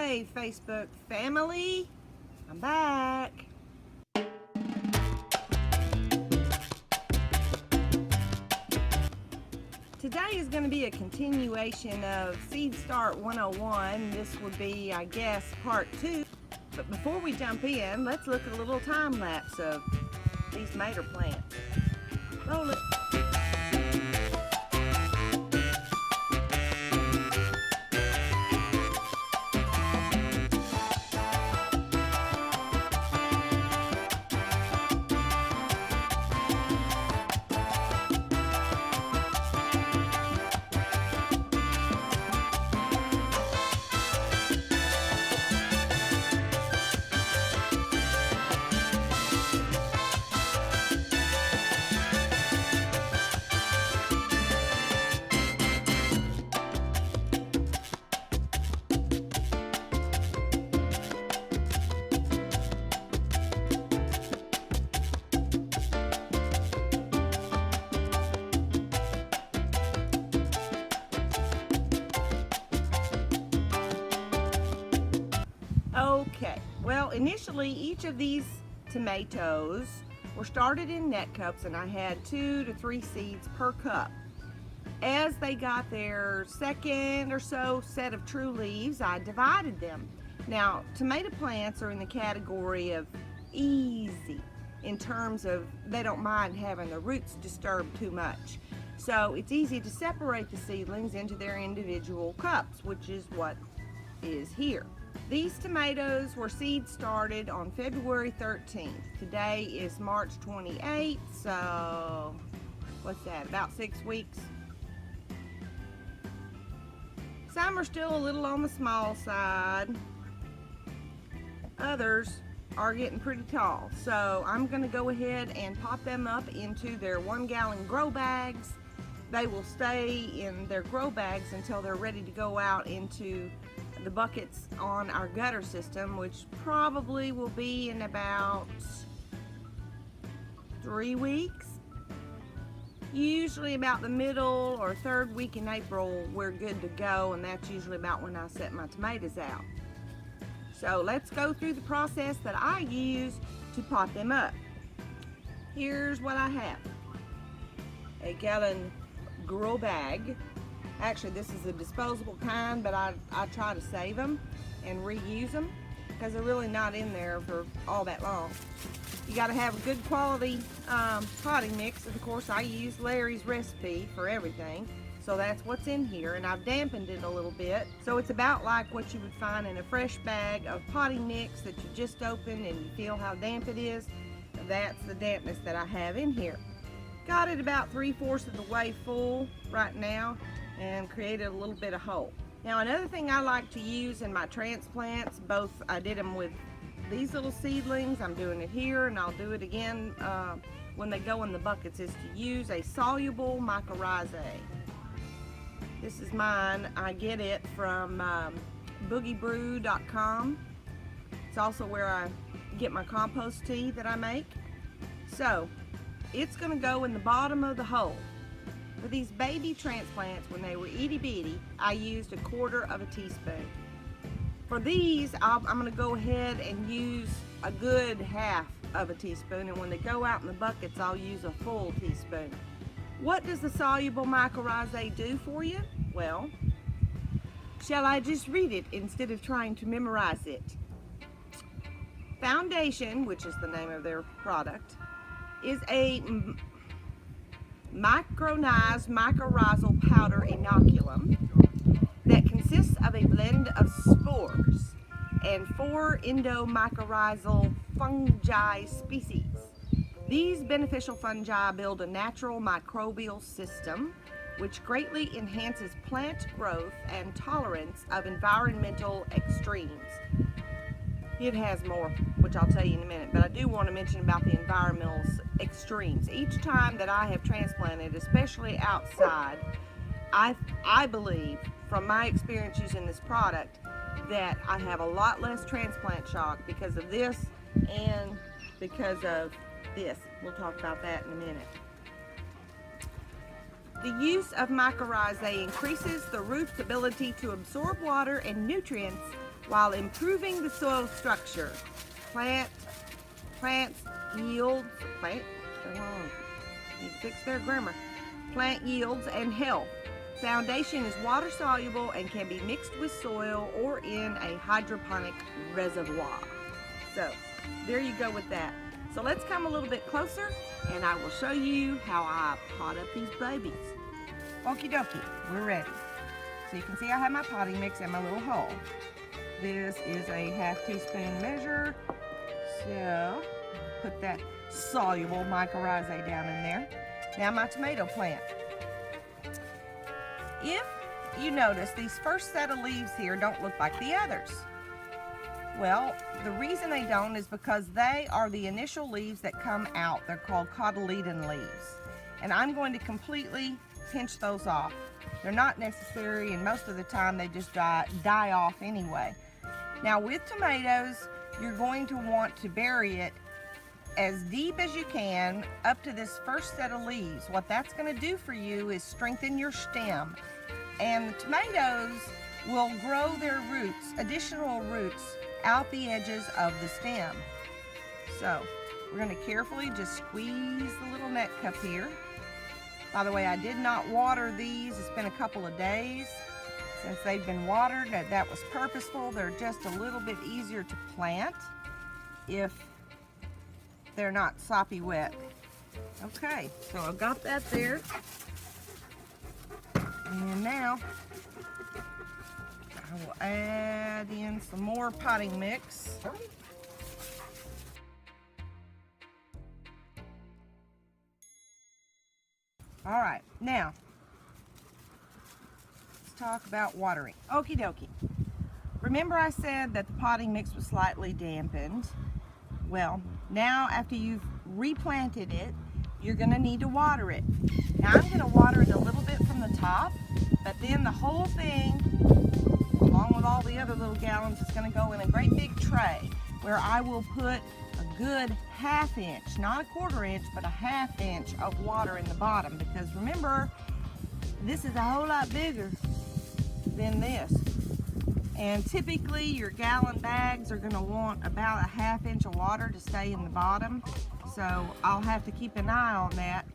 Hey, Facebook family, I'm back. Today is going to be a continuation of Seed Start 101. This would be, I guess, part 2. But before we jump in, let's look at a little time lapse of these tomato plants. Roll it. Okay, well, initially each of these tomatoes were started in net cups, and I had 2 to 3 seeds per cup. As they got their second or so set of true leaves, I divided them. Now, tomato plants are in the category of easy in terms of they don't mind having the roots disturbed too much. So it's easy to separate the seedlings into their individual cups, which is what is here. These tomatoes were seed started on February 13th. Today is March 28th, so what's that, about 6 weeks? Some are still a little on the small side. Others are getting pretty tall. So I'm gonna go ahead and pop them up into their 1-gallon grow bags. They will stay in their grow bags until they're ready to go out into the buckets on our gutter system, which probably will be in about 3 weeks. Usually about the middle or 3rd week in April we're good to go, and that's usually about when I set my tomatoes out. So let's go through the process that I use to pot them up. Here's what I have. A gallon grow bag. Actually, this is a disposable kind, but I try to save them and reuse them because they're really not in there for all that long. You got to have a good quality potting mix. Of course, I use Larry's recipe for everything, so that's what's in here, and I've dampened it a little bit. So it's about like what you would find in a fresh bag of potting mix that you just opened and you feel how damp it is. That's the dampness that I have in here. Got it about 3/4 of the way full right now, and created a little bit of hole. Now, another thing I like to use in my transplants, both I did them with these little seedlings, I'm doing it here, and I'll do it again when they go in the buckets, is to use a soluble mycorrhizae. This is mine. I get it from boogiebrew.com. It's also where I get my compost tea that I make. So it's going to go in the bottom of the hole. For these baby transplants, when they were itty bitty, I used 1/4 teaspoon. For these, I'm going to go ahead and use a good 1/2 teaspoon, and when they go out in the buckets, I'll use a full teaspoon. What does the soluble mycorrhizae do for you? Well, shall I just read it instead of trying to memorize it? Foundation, which is the name of their product, is a micronized mycorrhizal powder inoculum that consists of a blend of spores and 4 endomycorrhizal fungi species. These beneficial fungi build a natural microbial system which greatly enhances plant growth and tolerance of environmental extremes. It has more, which I'll tell you in a minute, but I do want to mention about the environmental extremes. Each time that I have transplanted, especially outside, I believe from my experience using this product that I have a lot less transplant shock because of this and because of this. We'll talk about that in a minute. The use of mycorrhizae increases the root's ability to absorb water and nutrients while improving the soil structure. Plants yields, need to fix their grammar. Plant yields and health. Foundation is water soluble and can be mixed with soil or in a hydroponic reservoir. So there you go with that. So let's come a little bit closer and I will show you how I pot up these babies. Okie dokie, we're ready. So you can see I have my potting mix in my little hole. This is a 1/2 teaspoon measure. So put that soluble mycorrhizae down in there. Now my tomato plant. If you notice, these first set of leaves here don't look like the others. Well, the reason they don't is because they are the initial leaves that come out. They're called cotyledon leaves. And I'm going to completely pinch those off. They're not necessary, and most of the time they just die off anyway. Now with tomatoes, you're going to want to bury it as deep as you can up to this first set of leaves. What that's going to do for you is strengthen your stem, and the tomatoes will grow their roots, additional roots, out the edges of the stem. So we're going to carefully just squeeze the little net cup here. By the way, I did not water these. It's been a couple of days since they've been watered. That was purposeful. They're just a little bit easier to plant if they're not soppy wet. Okay, so I've got that there. And now I will add in some more potting mix. All right, now let's talk about watering. Okie dokie. Remember I said that the potting mix was slightly dampened? Well, now after you've replanted it, you're going to need to water it. Now I'm going to water it a little bit from the top, but then the whole thing, along with all the other little gallons, is going to go in a great big tray where I will put a good 1/2 inch, not a 1/4 inch, but a 1/2 inch of water in the bottom, because remember, this is a whole lot bigger than this. And typically your gallon bags are going to want about a 1/2 inch of water to stay in the bottom. So I'll have to keep an eye on that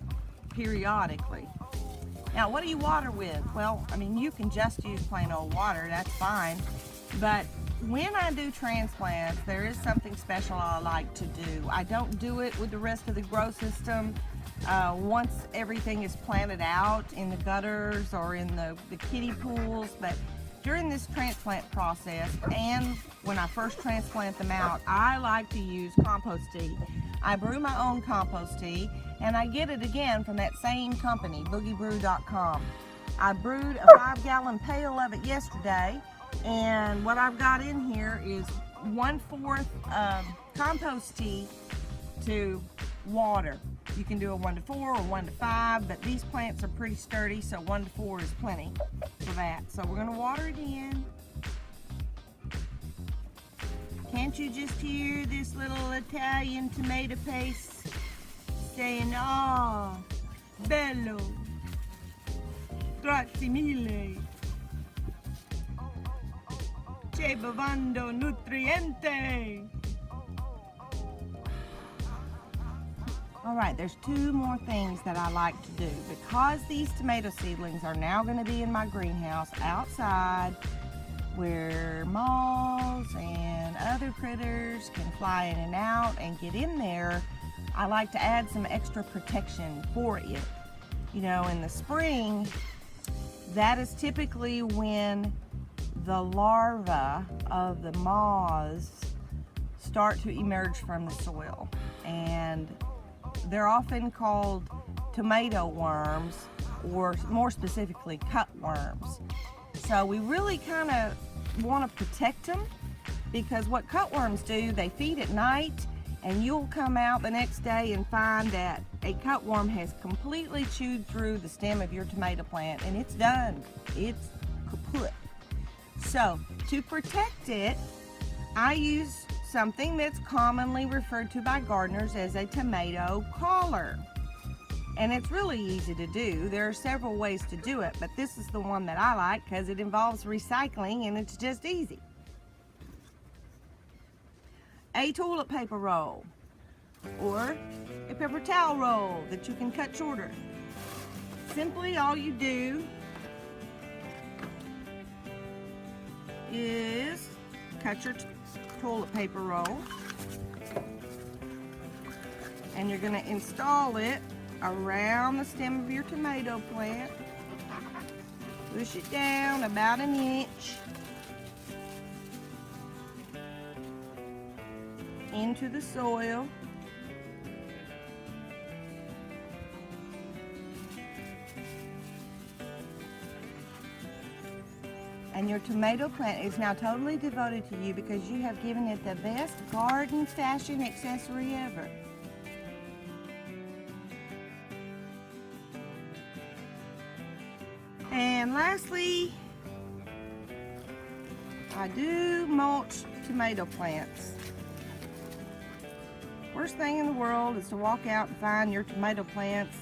periodically. Now, what do you water with? Well, I mean, you can just use plain old water, that's fine. But when I do transplants, there is something special I like to do. I don't do it with the rest of the grow system. Once everything is planted out in the gutters or in the kiddie pools, but during this transplant process and when I first transplant them out, I like to use compost tea. I brew my own compost tea, and I get it again from that same company, boogiebrew.com. I brewed a 5-gallon pail of it yesterday, and what I've got in here is 1/4 compost tea to water. You can do a 1-to-4 or 1-to-5, but these plants are pretty sturdy, so 1-to-4 is plenty for that. So we're going to water it in. Can't you just hear this little Italian tomato paste saying, "Oh, bello, grazie mille, c'è bevando nutriente." All right, there's 2 more things that I like to do. Because these tomato seedlings are now going to be in my greenhouse outside, where moths and other critters can fly in and out and get in there, I like to add some extra protection for it. You know, in the spring, that is typically when the larvae of the moths start to emerge from the soil, and they're often called tomato worms, or more specifically cutworms. So we really kind of want to protect them, because what cutworms do, they feed at night, and you'll come out the next day and find that a cutworm has completely chewed through the stem of your tomato plant, and it's done. It's kaput. So to protect it, I use something that's commonly referred to by gardeners as a tomato collar. And it's really easy to do. There are several ways to do it, but this is the one that I like because it involves recycling and it's just easy. A toilet paper roll or a paper towel roll that you can cut shorter. Simply all you do is cut your toilet paper roll and you're going to install it around the stem of your tomato plant. Push it down about an inch into the soil. And your tomato plant is now totally devoted to you because you have given it the best garden fashion accessory ever. And lastly, I do mulch tomato plants. Worst thing in the world is to walk out and find your tomato plants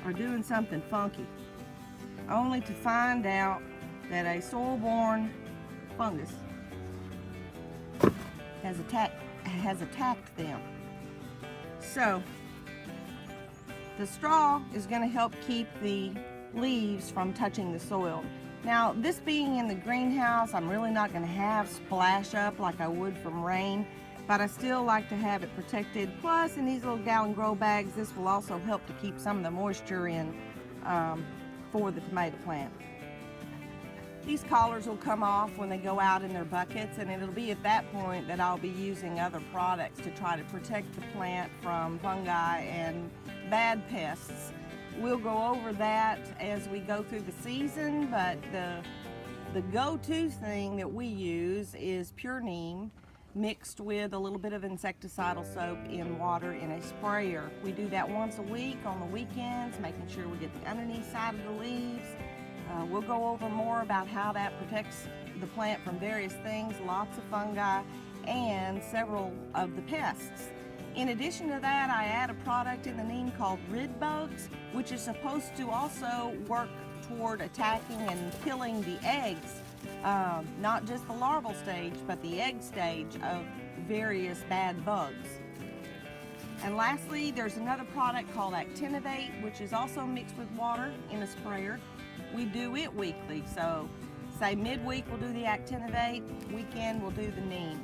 are doing something funky, only to find out that a soil-borne fungus has attacked them. So the straw is going to help keep the leaves from touching the soil. Now, this being in the greenhouse, I'm really not going to have splash up like I would from rain, but I still like to have it protected. Plus, in these little gallon grow bags, this will also help to keep some of the moisture in for the tomato plant. These collars will come off when they go out in their buckets, and it'll be at that point that I'll be using other products to try to protect the plant from fungi and bad pests. We'll go over that as we go through the season, but the go-to thing that we use is pure neem mixed with a little bit of insecticidal soap in water in a sprayer. We do that once a week on the weekends, making sure we get the underneath side of the leaves. We'll go over more about how that protects the plant from various things, lots of fungi, and several of the pests. In addition to that, I add a product in the neem called Rid Bugs, which is supposed to also work toward attacking and killing the eggs, not just the larval stage, but the egg stage of various bad bugs. And lastly, there's another product called Actinovate, which is also mixed with water in a sprayer. We do it weekly, so say midweek we'll do the Actinovate, weekend we'll do the neem.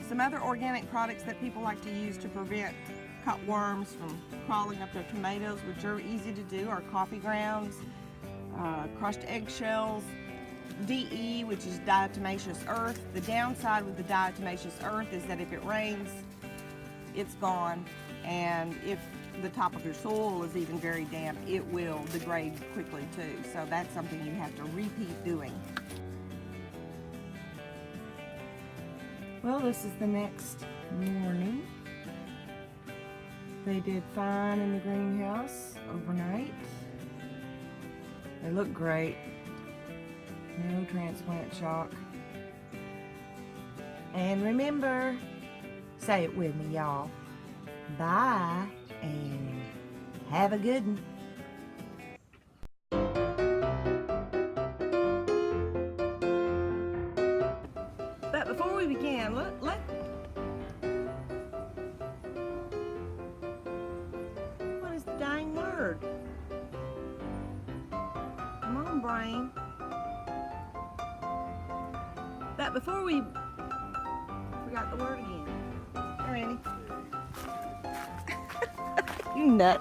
Some other organic products that people like to use to prevent cutworms from crawling up their tomatoes, which are easy to do, are coffee grounds, crushed eggshells, DE, which is diatomaceous earth. The downside with the diatomaceous earth is that if it rains, it's gone, and if the top of your soil is even very damp, it will degrade quickly too. So that's something you have to repeat doing. Well, this is the next morning. They did fine in the greenhouse overnight. They look great. No transplant shock. And remember, say it with me, y'all. Bye, and have a good one. But before we begin, what is the dang word? Come on, brain. But before we forgot the word again. Ready? You nut.